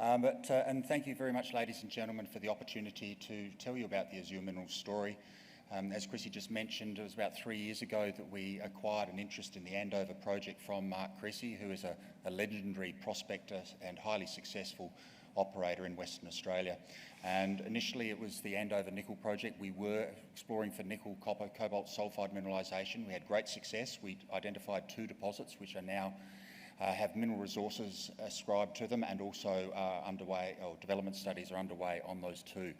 And thank you very much, ladies and gentlemen, for the opportunity to tell you about the Azure Minerals story. As Chrissy just mentioned, it was about 3 years ago that we acquired an interest in the Andover project from Mark Creasy, who is a legendary prospector and highly successful operator in Western Australia. And initially it was the Andover nickel project. We were exploring for nickel, copper, cobalt sulfide mineralisation. We had great success. We identified 2 deposits which are now have mineral resources ascribed to them, and also underway, or development studies are underway on those 2.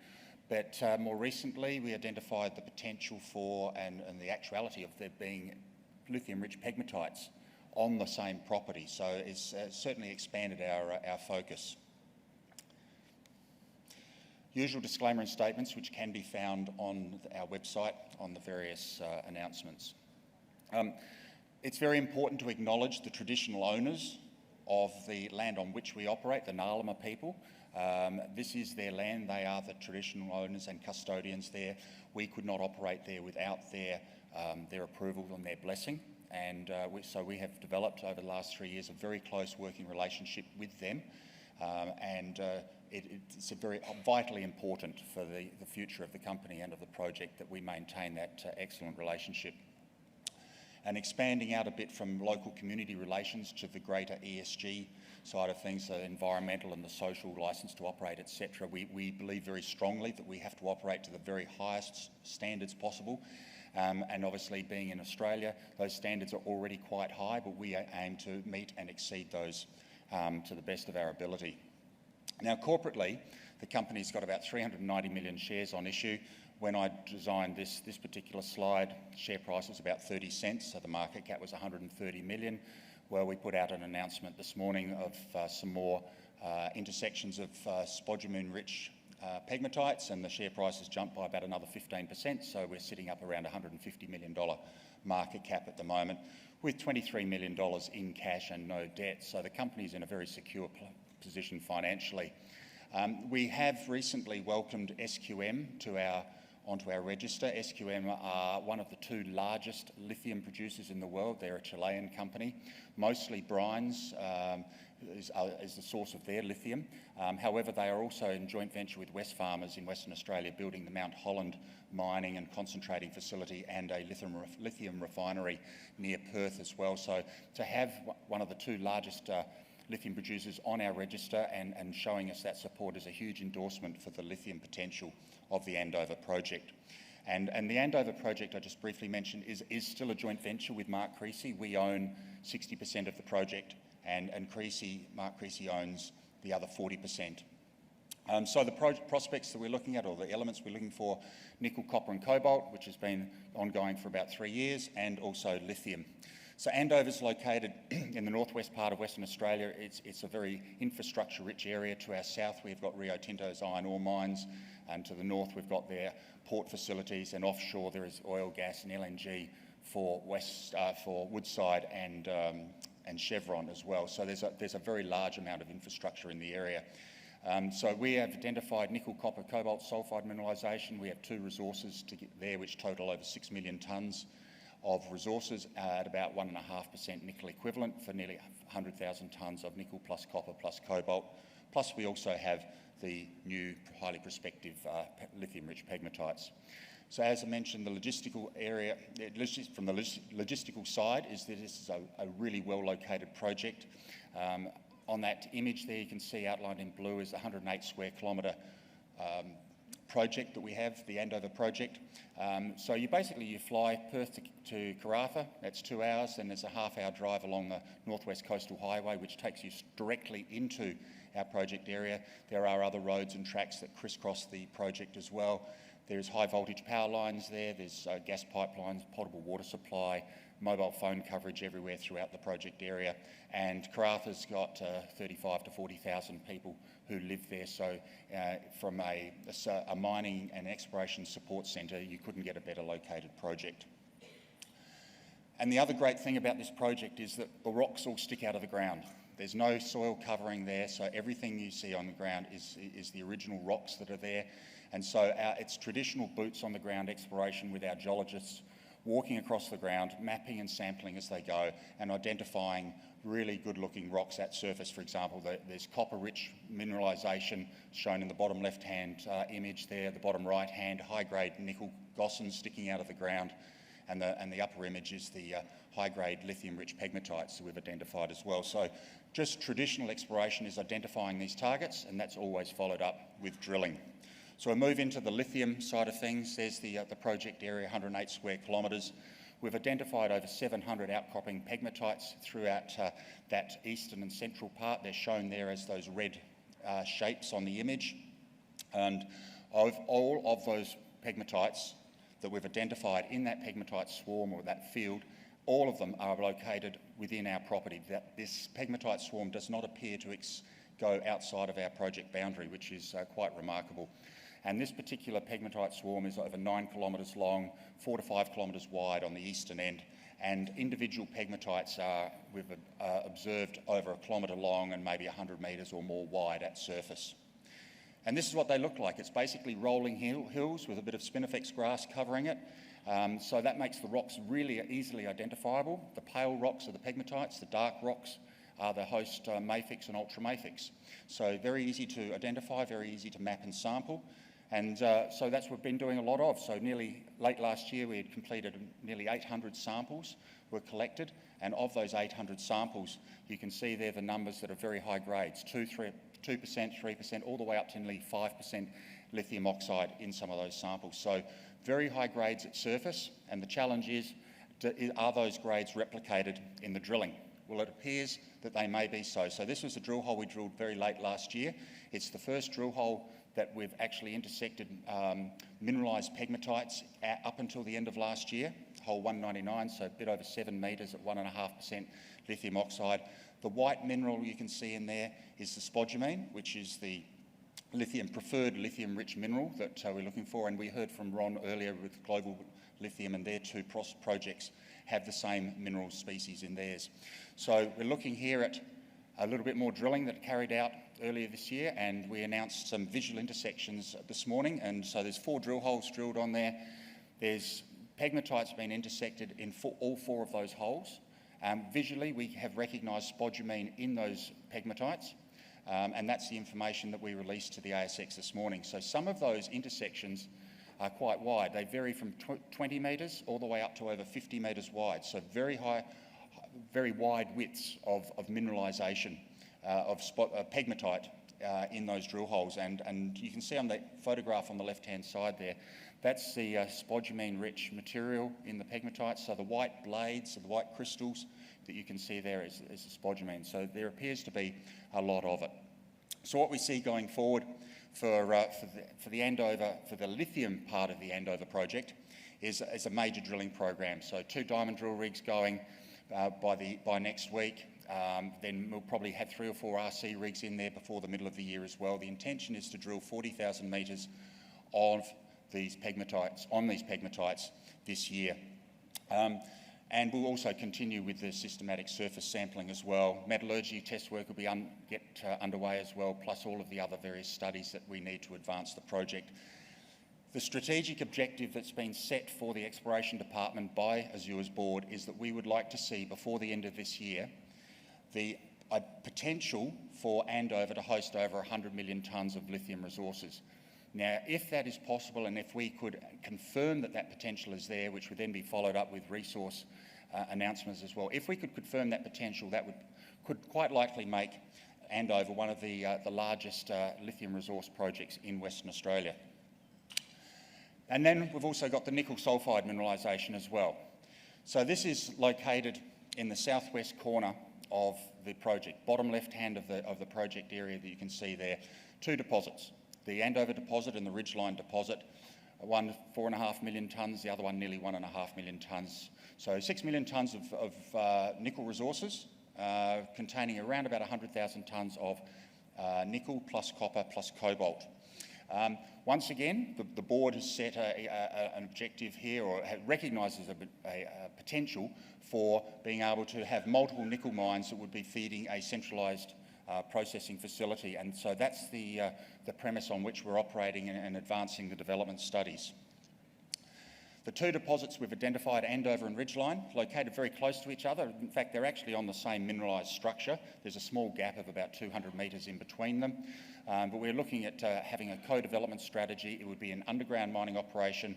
But more recently we identified the potential for and the actuality of there being lithium-rich pegmatites on the same property. So it's certainly expanded our focus. Usual disclaimer and statements which can be found on our website on the various announcements. It's very important to acknowledge the traditional owners of the land on which we operate, the Ngalama people. This is their land. They are the traditional owners and custodians there. We could not operate there without their approval and their blessing. And so we have developed over the last 3 years a very close working relationship with them. It's very vitally important for the future of the company and of the project that we maintain that excellent relationship. And expanding out a bit from local community relations to the greater ESG side of things, so environmental and the social licence to operate, etc. We believe very strongly that we have to operate to the very highest standards possible. And obviously, being in Australia, those standards are already quite high, but we aim to meet and exceed those to the best of our ability. Now, corporately, the company's got about 390 million shares on issue. When I designed this particular slide, share price was about 30 cents, so the market cap was 130 million. Well, we put out an announcement this morning of some more intersections of spodumene-rich pegmatites, and the share price has jumped by about another 15%, so we're sitting up around $150 million market cap at the moment, with $23 million in cash and no debt. So the company's in a very secure position financially. We have recently welcomed SQM onto our register. SQM are one of the 2 largest lithium producers in the world. They're a Chilean company. Mostly brines is the source of their lithium. However, they are also in joint venture with Wesfarmers in Western Australia, building the Mount Holland mining and concentrating facility and a lithium refinery near Perth as well. So to have one of the 2 largest lithium producers on our register and showing us that support is a huge endorsement for the lithium potential of the Andover project. And the Andover project, I just briefly mentioned, is still a joint venture with Mark Creasy. We own 60% of the project, and Mark Creasy owns the other 40%. So the prospects that we're looking at, or the elements we're looking for, nickel, copper and cobalt, which has been ongoing for about 3 years, and also lithium. So Andover's located in the northwest part of Western Australia. It's a very infrastructure-rich area. To our south, we've got Rio Tinto's iron ore mines, and to the north, we've got their port facilities, and offshore there is oil, gas and LNG for Woodside and Chevron as well. So there's a very large amount of infrastructure in the area. So we have identified nickel, copper, cobalt sulfide mineralisation. We have 2 resources there which total over 6 million tonnes of resources at about 1.5% nickel equivalent for nearly 100,000 tonnes of nickel plus copper plus cobalt. Plus we also have the new highly prospective lithium-rich pegmatites. So as I mentioned, the logistical area, from the logistical side, is that this is a really well-located project. On that image there, you can see outlined in blue is the 108 square kilometre project that we have, the Andover project. So you fly Perth to Karratha, that's 2 hours, and there's a half-hour drive along the Northwest Coastal Highway, which takes you directly into our project area. There are other roads and tracks that crisscross the project as well. There's high voltage power lines there, there's gas pipelines, potable water supply, mobile phone coverage everywhere throughout the project area, and Karratha's got 35 to 40,000 people who live there, so from a mining and exploration support centre, you couldn't get a better located project. And the other great thing about this project is that the rocks all stick out of the ground. There's no soil covering there, so everything you see on the ground is the original rocks that are there. And so it's traditional boots on the ground exploration with our geologists walking across the ground, mapping and sampling as they go, and identifying really good-looking rocks at surface. For example, there's copper-rich mineralisation shown in the bottom left-hand image there, the bottom right-hand, high-grade nickel gossans sticking out of the ground, and the upper image is the high-grade lithium-rich pegmatites that we've identified as well. So just traditional exploration is identifying these targets, and that's always followed up with drilling. So we'll move into the lithium side of things. There's the project area, 108 square kilometres. We've identified over 700 outcropping pegmatites throughout that eastern and central part. They're shown there as those red shapes on the image. And of all of those pegmatites that we've identified in that pegmatite swarm or that field, all of them are located within our property. This pegmatite swarm does not appear to go outside of our project boundary, which is quite remarkable. And this particular pegmatite swarm is over 9 kilometres long, 4 to 5 kilometres wide on the eastern end, and individual pegmatites we've observed over 1 kilometre long and maybe 100 metres or more wide at surface. And this is what they look like. It's basically rolling hills with a bit of spinifex grass covering it. So that makes the rocks really easily identifiable. The pale rocks are the pegmatites, the dark rocks are the host mafics and ultramafics. So very easy to identify, very easy to map and sample. And so that's what we've been doing a lot of. So late last year we had completed nearly 800 samples were collected, and of those 800 samples you can see there the numbers that are very high grades, 2%, 3%, all the way up to nearly 5% lithium oxide in some of those samples. So very high grades at surface, and the challenge is, are those grades replicated in the drilling? Well, it appears that they may be so. So this was a drill hole we drilled very late last year. It's the first drill hole that we've actually intersected mineralised pegmatites up until the end of last year, hole 199, so a bit over 7 metres at 1.5% lithium oxide. The white mineral you can see in there is the spodumene, which is the preferred lithium-rich mineral that we're looking for, and we heard from Ron earlier with Global Lithium, and their two projects have the same mineral species in theirs. So we're looking here at a little bit more drilling that carried out earlier this year, and we announced some visual intersections this morning, and so there's 4 drill holes drilled on there. There's pegmatites being intersected in all 4 of those holes. Visually, we have recognised spodumene in those pegmatites, and that's the information that we released to the ASX this morning. So some of those intersections are quite wide. They vary from 20 metres all the way up to over 50 metres wide, so very high, very wide widths of mineralisation of pegmatite in those drill holes. And you can see on the photograph on the left-hand side there, that's the spodumene-rich material in the pegmatite. So the white blades, the white crystals that you can see there is the spodumene. So there appears to be a lot of it. So what we see going forward for the Andover, for the lithium part of the Andover project, is a major drilling program. So 2 diamond drill rigs going by next week. Then we'll probably have 3 or 4 RC rigs in there before the middle of the year as well. The intention is to drill 40,000 metres of these pegmatites this year. And we'll also continue with the systematic surface sampling as well. Metallurgy test work will be get underway as well, plus all of the other various studies that we need to advance the project. The strategic objective that's been set for the Exploration Department by Azure's board is that we would like to see, before the end of this year, the potential for Andover to host over 100 million tonnes of lithium resources. Now, if that is possible, and if we could confirm that that potential is there, which would then be followed up with resource announcements as well, if we could confirm that potential, that could quite likely make Andover one of the largest lithium resource projects in Western Australia. And then we've also got the nickel sulphide mineralisation as well. So this is located in the southwest corner of the project, bottom left hand of the project area that you can see there. 2 deposits, the Andover deposit and the Ridgeline deposit, one 4.5 million tonnes, the other one nearly 1.5 million tonnes. So 6 million tonnes of nickel resources containing around about 100,000 tonnes of nickel plus copper plus cobalt. Once again, the board has set an objective here, or recognises a potential for being able to have multiple nickel mines that would be feeding a centralised processing facility, and so that's the premise on which we're operating and advancing the development studies. The two deposits we've identified, Andover and Ridgeline, located very close to each other. In fact, they're actually on the same mineralised structure. There's a small gap of about 200 metres in between them. But we're looking at having a co-development strategy. It would be an underground mining operation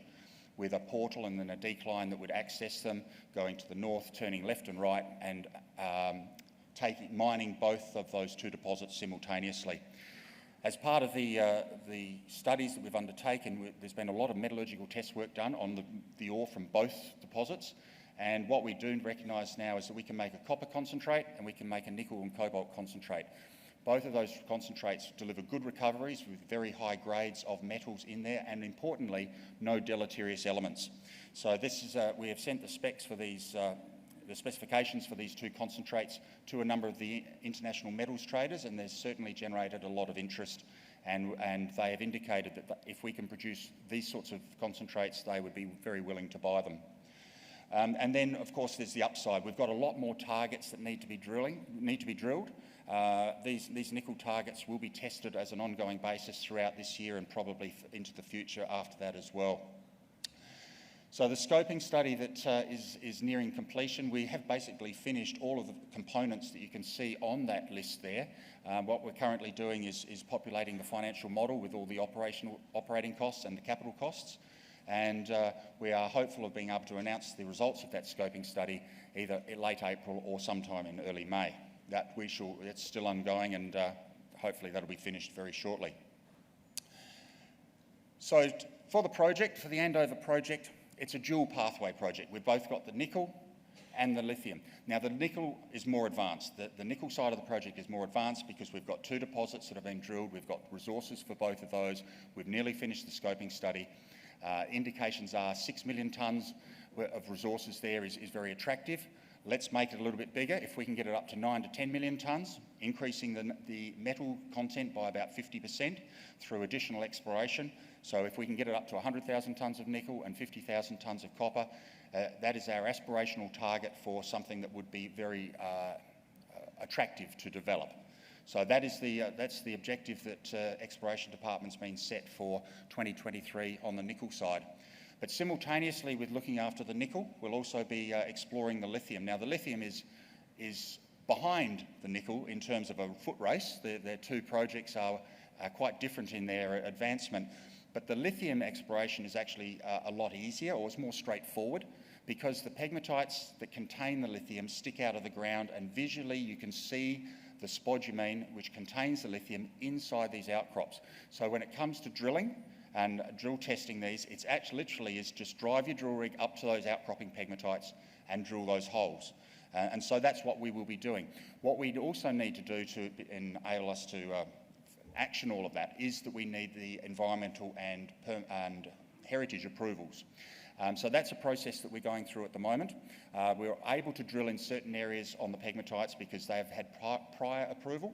with a portal and then a decline that would access them, going to the north, turning left and right, and mining both of those two deposits simultaneously. As part of the studies that we've undertaken, there's been a lot of metallurgical test work done on the ore from both deposits, and what we do recognise now is that we can make a copper concentrate and we can make a nickel and cobalt concentrate. Both of those concentrates deliver good recoveries with very high grades of metals in there, and importantly, no deleterious elements. So this is we have sent the specs for these the specifications for these two concentrates to a number of the international metals traders, and there's certainly generated a lot of interest, and they have indicated that if we can produce these sorts of concentrates, they would be very willing to buy them. And then, of course, there's the upside. We've got a lot more targets that need to be drilled. These nickel targets will be tested as an ongoing basis throughout this year and probably into the future after that as well. So the scoping study that is nearing completion, we have basically finished all of the components that you can see on that list there. What we're currently doing is populating the financial model with all the operating costs and the capital costs. And we are hopeful of being able to announce the results of that scoping study either in late April or sometime in early May. It's still ongoing, and hopefully that'll be finished very shortly. So for the project, for the Andover project, it's a dual pathway project. We've both got the nickel and the lithium. Now the nickel is more advanced. The nickel side of the project is more advanced because we've got two deposits that have been drilled. We've got resources for both of those. We've nearly finished the scoping study. Indications are 6 million tonnes of resources there is very attractive. Let's make it a little bit bigger. If we can get it up to 9 to 10 million tonnes, increasing the metal content by about 50% through additional exploration. So if we can get it up to 100,000 tonnes of nickel and 50,000 tonnes of copper, that is our aspirational target for something that would be very attractive to develop. So that's the objective that Exploration Department's been set for 2023 on the nickel side. But simultaneously with looking after the nickel, we'll also be exploring the lithium. Now the lithium is behind the nickel in terms of a foot race. Their two projects are quite different in their advancement, but the lithium exploration is actually a lot easier, or it's more straightforward, because the pegmatites that contain the lithium stick out of the ground, and visually you can see the spodumene, which contains the lithium, inside these outcrops. So when it comes to drilling and drill testing these, it's actually literally is just drive your drill rig up to those outcropping pegmatites and drill those holes. And so that's what we will be doing. What we also need to do to enable us to action all of that is that we need the environmental and heritage approvals. So that's a process that we're going through at the moment. We're able to drill in certain areas on the pegmatites because they have had prior approval.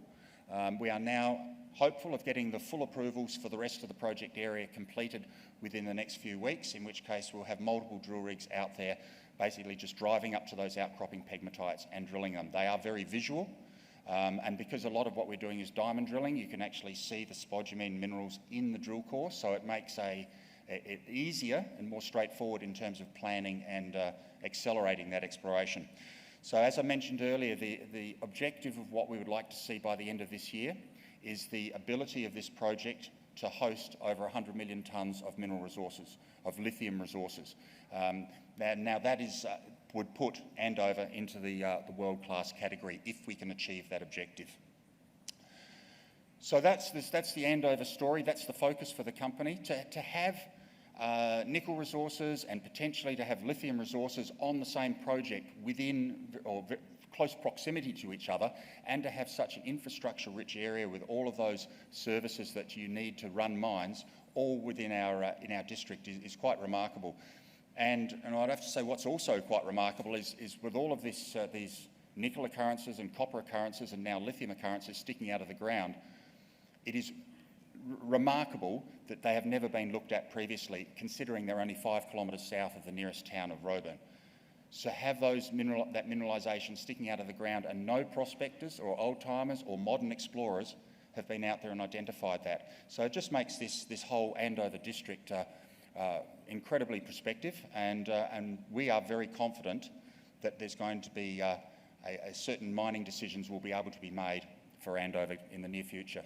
We are now hopeful of getting the full approvals for the rest of the project area completed within the next few weeks, in which case we'll have multiple drill rigs out there basically just driving up to those outcropping pegmatites and drilling them. They are very visual, and because a lot of what we're doing is diamond drilling, you can actually see the spodumene minerals in the drill core, so it makes it easier and more straightforward in terms of planning and accelerating that exploration. So as I mentioned earlier, the objective of what we would like to see by the end of this year is the ability of this project to host over 100 million tonnes of mineral resources, of lithium resources. Now that would put Andover into the world-class category if we can achieve that objective. So that's the Andover story. That's the focus for the company, to have nickel resources and potentially to have lithium resources on the same project within or close proximity to each other, and to have such an infrastructure-rich area with all of those services that you need to run mines all within in our district is quite remarkable. And I'd have to say what's also quite remarkable is with all of this, these nickel occurrences and copper occurrences and now lithium occurrences sticking out of the ground, it is remarkable that they have never been looked at previously, considering they're only 5 kilometres south of the nearest town of Roebourne. So have that mineralisation sticking out of the ground, and no prospectors or old-timers or modern explorers have been out there and identified that. So it just makes this whole Andover district incredibly prospective, and we are very confident that there's going to be a certain mining decisions will be able to be made for Andover in the near future.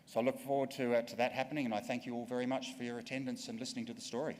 So I look forward to that happening, and I thank you all very much for your attendance and listening to the story.